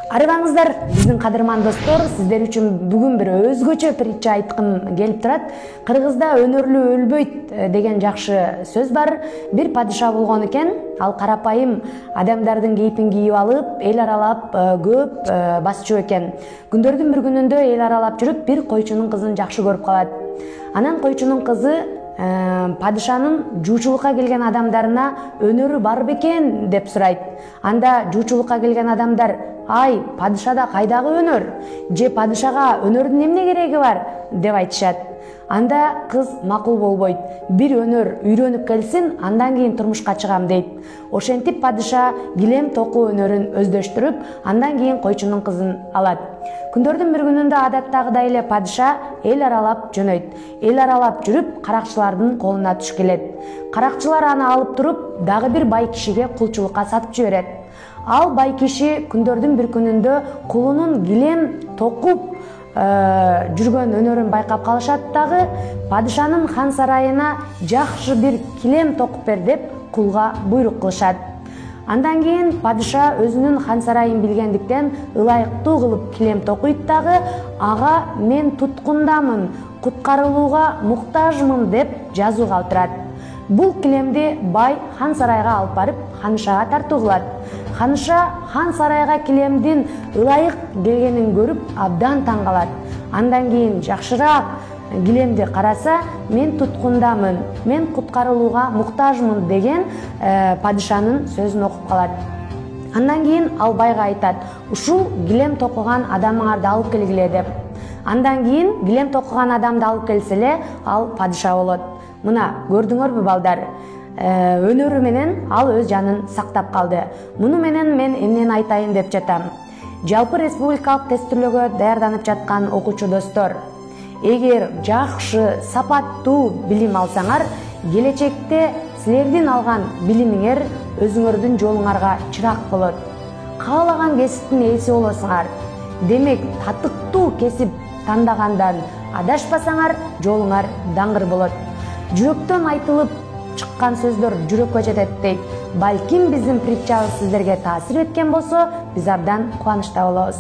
Арыбаңыздар, биздин кадырман достор, сиздер үчүн бүгүн бир өзгөчө притча айткым келип турат. Кыргызда өнөрлүү өлбөйт деген жакшы сөз бар. Бир падыша болгон экен, ал карапайым адамдардын кейпин кийип алып, эл аралап көп басчу экен. Күндөрдүн бир күнүндө эл аралап жүрүп, бир койчунун кызын жакшы көрүп калат. Анан койчунун кызы падышанын жуучулукка келген адамдарына өнөрү бар бекен деп сурайт. Анда жуучулукка келген адамдар: "Ай, падышада кайдагы өнөр? Же падышага өнөрдүн эмне кереги бар?" деп айтышат. Анда кыз макул болбойт. Бир өнөр үйрөнүп келсин, андан кийин турмушка чыгам дейт. Ошентип падыша килем току өнөрүн өздөштүрүп, андан кийин койчунун кызын алат. Күндөрдүн бир күнүндө адаттагыдай эле падыша эл аралап жөнөйт. Эл аралап жүрүп, каракчылардын колуна түшүп келет. Каракчылар аны алып туруп, дагы бир бай кишиге кулчулукка сатып жиберет. Ал бай киши күндөрдүн бир күнүндө кулунун килем токуп жүргөн өнөрүн байкап калышат дагы, падышанын хан сарайына жакшы бир килем токуп бер деп кулга буйрук кылышат. Андан кийин падыша өзүнүн хан сарайын билгендиктен ылайыктуу кылып килем токуйт дагы, ага "Мен туткундамын, куткарылууга муктажмын" деп жазуу калтырат. Бул килемди бай хан сарайга алып барып, ханышага тартуу кылат. Ханыша хан сарайга килемдин ылайык келгенин көрүп абдан таң калат. Андан кийин жакшыраак килемди караса, "Мен туткундамын, мен куткарылууга муктажмын" деген падышанын сөзүн окуп калат. Андан кийин ал байга айтат: "Ушул килем токуган адамыңарды алып келгиле" деп. Андан кийин килем токуган адамды алып келсе эле, ал падыша болот. Мына көрдүңөрбү балдар? Өнөрү менен ал өз жанын сактап калды. Муну менен мен эмнени айтайын деп жатам? Жалпы республикалык тестилөөгө даярданып жаткан окуучу достор, эгер жакшы, сапаттуу билим алсаңар, келечекте силердин алган билимиңер өзүңөрдүн жолуңарга чырак болот. Каалаган кесиптин ээси болосуңар. Демек, татыктуу кесип тандагандан адашпасаңар, жолуңар даңгыр болот. Жүрөктөн айтылып чыккан сөздөр жүрөккө жетет дейт. Балким биздин притчабыз сиздерге таасир эткен болсо, биз абдан кубанычта болобуз.